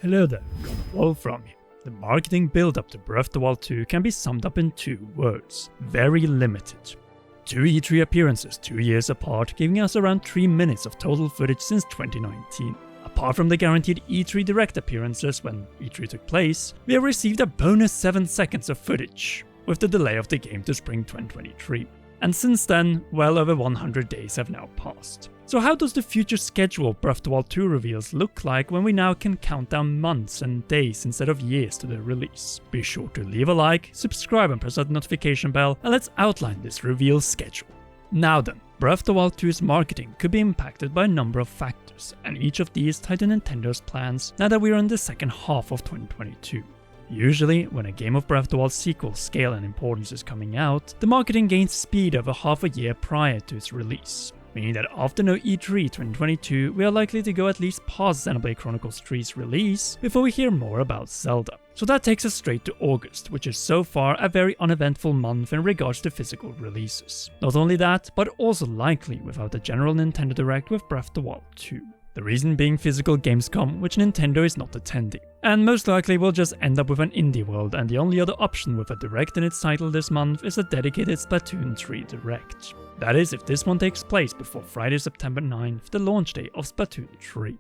Hello there, Wolf from here. The marketing build-up to Breath of the Wild 2 can be summed up in 2 words: very limited. 2 E3 appearances 2 years apart, giving us around 3 minutes of total footage since 2019. Apart from the guaranteed E3 Direct appearances when E3 took place, we have received a bonus 7 seconds of footage, with the delay of the game to spring 2023. And since then, well over 100 days have now passed. So how does the future schedule of Breath of the Wild 2 reveals look like when we now can count down months and days instead of years to the release? Be sure to leave a like, subscribe and press that notification bell, and let's outline this reveal schedule. Now then, Breath of the Wild 2's marketing could be impacted by a number of factors, and each of these tie to Nintendo's plans now that we are in the second half of 2022. Usually, when a game of Breath of the Wild sequel scale and importance is coming out, the marketing gains speed over half a year prior to its release, meaning that after no E3 2022, we are likely to go at least past Xenoblade Chronicles 3's release before we hear more about Zelda. So that takes us straight to August, which is so far a very uneventful month in regards to physical releases. Not only that, but also likely without a general Nintendo Direct with Breath of the Wild 2. The reason being physical Gamescom, which Nintendo is not attending. And most likely we'll just end up with an indie world, and the only other option with a Direct in its title this month is a dedicated Splatoon 3 Direct. That is, if this one takes place before Friday, September 9th, the launch day of Splatoon 3.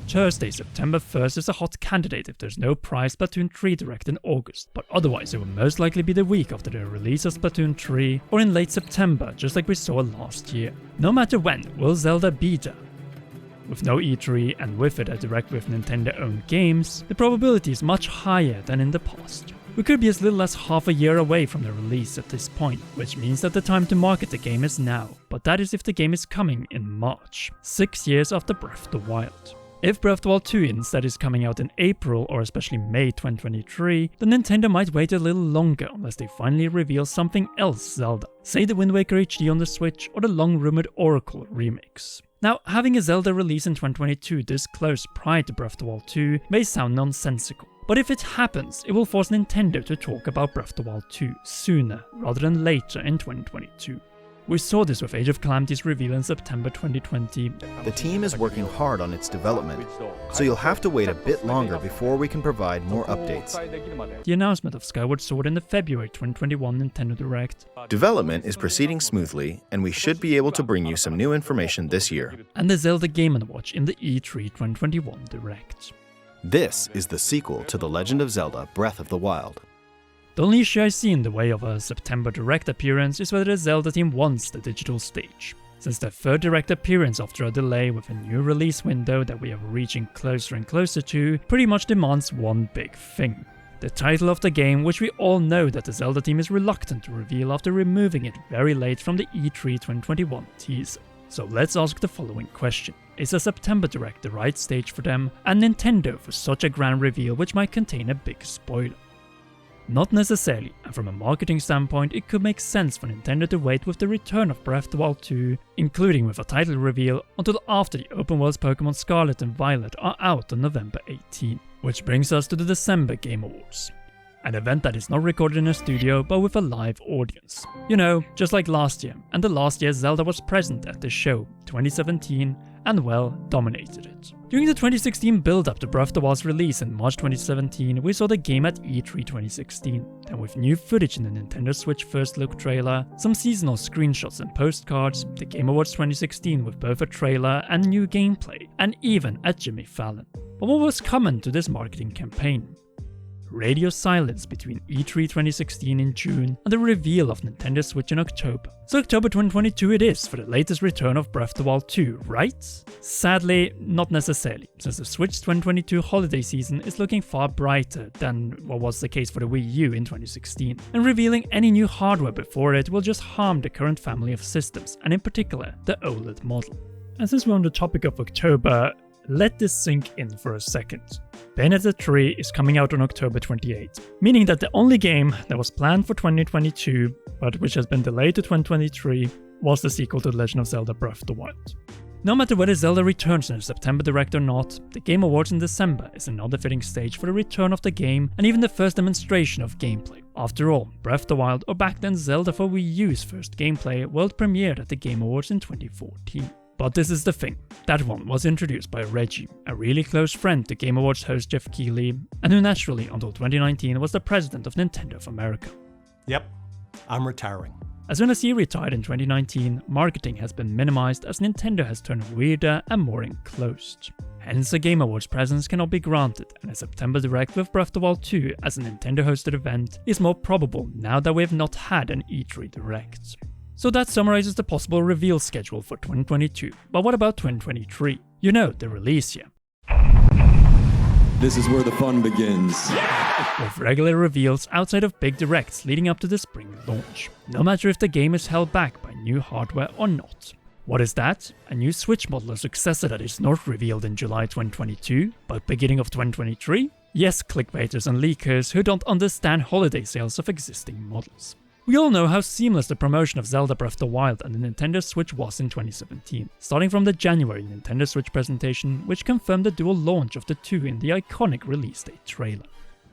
Thursday, September 1st is a hot candidate if there's no prize Splatoon 3 Direct in August, but otherwise it will most likely be the week after the release of Splatoon 3 or in late September, just like we saw last year. No matter when, will Zelda be there? With no E3 and with it a Direct with Nintendo-owned games, the probability is much higher than in the past. We could be as little as half a year away from the release at this point, which means that the time to market the game is now, but that is if the game is coming in March, 6 years after Breath of the Wild. If Breath of the Wild 2 instead is coming out in April or especially May 2023, then Nintendo might wait a little longer unless they finally reveal something else Zelda, say the Wind Waker HD on the Switch or the long-rumored Oracle remix. Now, having a Zelda release in 2022 this close prior to Breath of the Wild 2 may sound nonsensical, but if it happens, it will force Nintendo to talk about Breath of the Wild 2 sooner rather than later in 2022. We saw this with Age of Calamity's reveal in September 2020. The team is working hard on its development, so you'll have to wait a bit longer before we can provide more updates. The announcement of Skyward Sword in the February 2021 Nintendo Direct. Development is proceeding smoothly, and we should be able to bring you some new information this year. And the Zelda Game & Watch in the E3 2021 Direct. This is the sequel to The Legend of Zelda Breath of the Wild. The only issue I see in the way of a September Direct appearance is whether the Zelda team wants the digital stage, since their third Direct appearance after a delay with a new release window that we are reaching closer and closer to pretty much demands one big thing: the title of the game, which we all know that the Zelda team is reluctant to reveal after removing it very late from the E3 2021 teaser. So let's ask the following question: is a September Direct the right stage for them and Nintendo for such a grand reveal which might contain a big spoiler? Not necessarily, and from a marketing standpoint it could make sense for Nintendo to wait with the return of Breath of the Wild 2, including with a title reveal, until after the open world's Pokemon Scarlet and Violet are out on November 18. Which brings us to the December Game Awards. An event that is not recorded in a studio but with a live audience. You know, just like last year, and the last year Zelda was present at the show, 2017, and well, dominated it. During the 2016 build-up to Breath of the Wild's release in March 2017, we saw the game at E3 2016, then with new footage in the Nintendo Switch First Look trailer, some seasonal screenshots and postcards, the Game Awards 2016 with both a trailer and new gameplay, and even a Jimmy Fallon. But what was common to this marketing campaign? Radio silence between E3 2016 in June and the reveal of Nintendo Switch in October. So October 2022 it is for the latest return of Breath of the Wild 2, right? Sadly, not necessarily, since the Switch 2022 holiday season is looking far brighter than what was the case for the Wii U in 2016, and revealing any new hardware before it will just harm the current family of systems, and in particular, the OLED model. And since we're on the topic of October, let this sink in for a second. Bayonetta 3 is coming out on October 28, meaning that the only game that was planned for 2022, but which has been delayed to 2023, was the sequel to The Legend of Zelda Breath of the Wild. No matter whether Zelda returns in a September Direct or not, the Game Awards in December is another fitting stage for the return of the game and even the first demonstration of gameplay. After all, Breath of the Wild, or back then Zelda for Wii U's first gameplay, world premiered at the Game Awards in 2014. But this is the thing, that one was introduced by Reggie, a really close friend to Game Awards host Jeff Keighley, and who naturally until 2019 was the president of Nintendo of America. Yep, I'm retiring. As soon as he retired in 2019, marketing has been minimized as Nintendo has turned weirder and more enclosed. Hence a Game Awards presence cannot be granted, and a September Direct with Breath of the Wild 2 as a Nintendo hosted event is more probable now that we have not had an E3 Direct. So that summarizes the possible reveal schedule for 2022, but what about 2023? You know, the release year. This is where the fun begins. With regular reveals outside of big directs leading up to the spring launch, no matter if the game is held back by new hardware or not. What is that? A new Switch model or successor that is not revealed in July 2022, but beginning of 2023? Yes, clickbaiters and leakers who don't understand holiday sales of existing models. We all know how seamless the promotion of Zelda Breath of the Wild and the Nintendo Switch was in 2017, starting from the January Nintendo Switch presentation, which confirmed the dual launch of the two in the iconic release date trailer.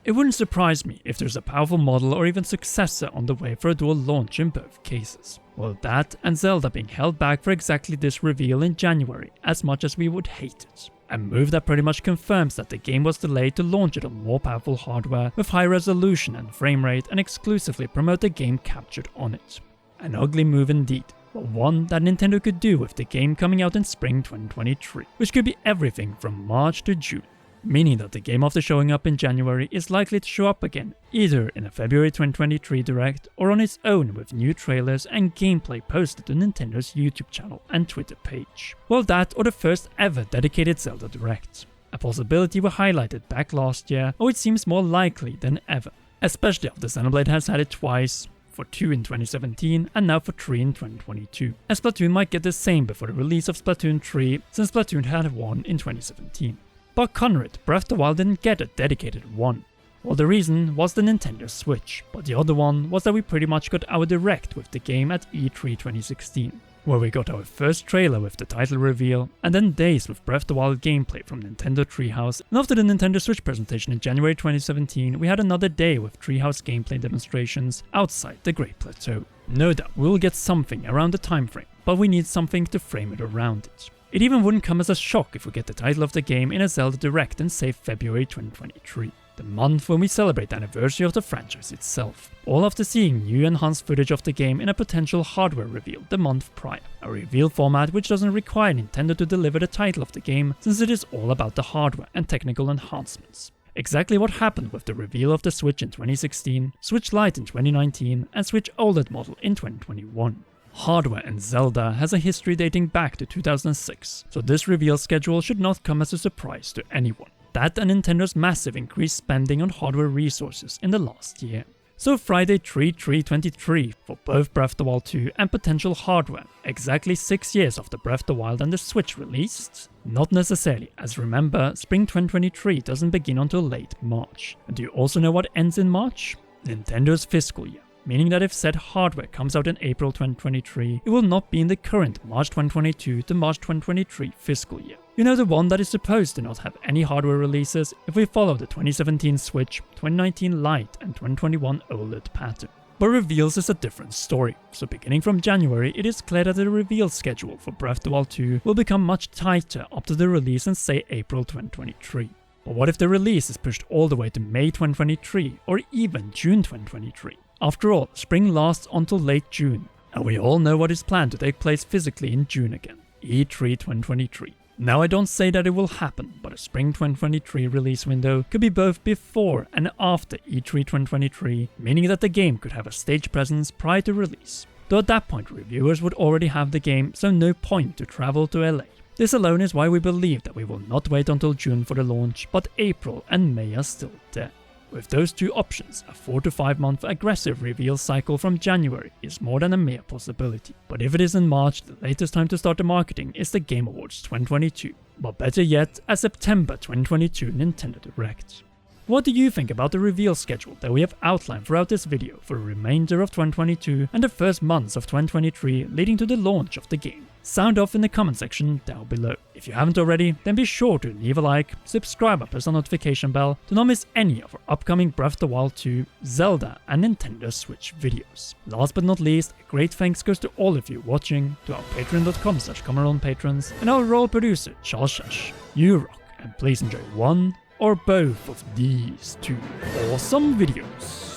It wouldn't surprise me if there's a powerful model or even successor on the way for a dual launch in both cases. Well, that and Zelda being held back for exactly this reveal in January, as much as we would hate it. A move that pretty much confirms that the game was delayed to launch it on more powerful hardware with high resolution and frame rate and exclusively promote the game captured on it. An ugly move indeed, but one that Nintendo could do with the game coming out in spring 2023, which could be everything from March to June. Meaning that the game after showing up in January is likely to show up again, either in a February 2023 Direct or on its own with new trailers and gameplay posted to Nintendo's YouTube channel and Twitter page. Well, that or the first ever dedicated Zelda Direct. A possibility we highlighted back last year, or it seems more likely than ever, especially after Xenoblade has had it twice, for 2 in 2017 and now for 3 in 2022. And Splatoon might get the same before the release of Splatoon 3, since Splatoon had one in 2017. But Conrad, Breath of the Wild didn't get a dedicated one. Well, the reason was the Nintendo Switch, but the other one was that we pretty much got our Direct with the game at E3 2016, where we got our first trailer with the title reveal, and then days with Breath of the Wild gameplay from Nintendo Treehouse, and after the Nintendo Switch presentation in January 2017, we had another day with Treehouse gameplay demonstrations outside the Great Plateau. No doubt we'll get something around the time frame, but we need something to frame it around it. It even wouldn't come as a shock if we get the title of the game in a Zelda Direct in say February 2023, the month when we celebrate the anniversary of the franchise itself, all after seeing new enhanced footage of the game in a potential hardware reveal the month prior, a reveal format which doesn't require Nintendo to deliver the title of the game since it is all about the hardware and technical enhancements. Exactly what happened with the reveal of the Switch in 2016, Switch Lite in 2019 and Switch OLED model in 2021. Hardware and Zelda has a history dating back to 2006, so this reveal schedule should not come as a surprise to anyone. That and Nintendo's massive increased spending on hardware resources in the last year. So Friday 3/3/23 for both Breath of the Wild 2 and potential hardware, exactly 6 years after Breath of the Wild and the Switch released? Not necessarily, as remember, spring 2023 doesn't begin until late March. And do you also know what ends in March? Nintendo's fiscal year. Meaning that if said hardware comes out in April 2023, it will not be in the current March 2022 to March 2023 fiscal year. You know, the one that is supposed to not have any hardware releases if we follow the 2017 Switch, 2019 Lite and 2021 OLED pattern. But reveals is a different story, so beginning from January it is clear that the reveal schedule for Breath of the Wild 2 will become much tighter up to the release in say April 2023. But what if the release is pushed all the way to May 2023 or even June 2023? After all, spring lasts until late June, and we all know what is planned to take place physically in June again, E3 2023. Now I don't say that it will happen, but a spring 2023 release window could be both before and after E3 2023, meaning that the game could have a stage presence prior to release. Though at that point reviewers would already have the game, so no point to travel to LA. This alone is why we believe that we will not wait until June for the launch, but April and May are still there. With those two options, a 4 to 5 month aggressive reveal cycle from January is more than a mere possibility. But if it is in March, the latest time to start the marketing is the Game Awards 2022. But better yet, a September 2022 Nintendo Direct. What do you think about the reveal schedule that we have outlined throughout this video for the remainder of 2022 and the first months of 2023 leading to the launch of the game? Sound off in the comment section down below. If you haven't already, then be sure to leave a like, subscribe and press the notification bell to not miss any of our upcoming Breath of the Wild 2, Zelda and Nintendo Switch videos. Last but not least, a great thanks goes to all of you watching, to our patreon.com/Comeron patrons, and our role producer Charles Shash. You rock, and please enjoy one or both of these 2 awesome videos.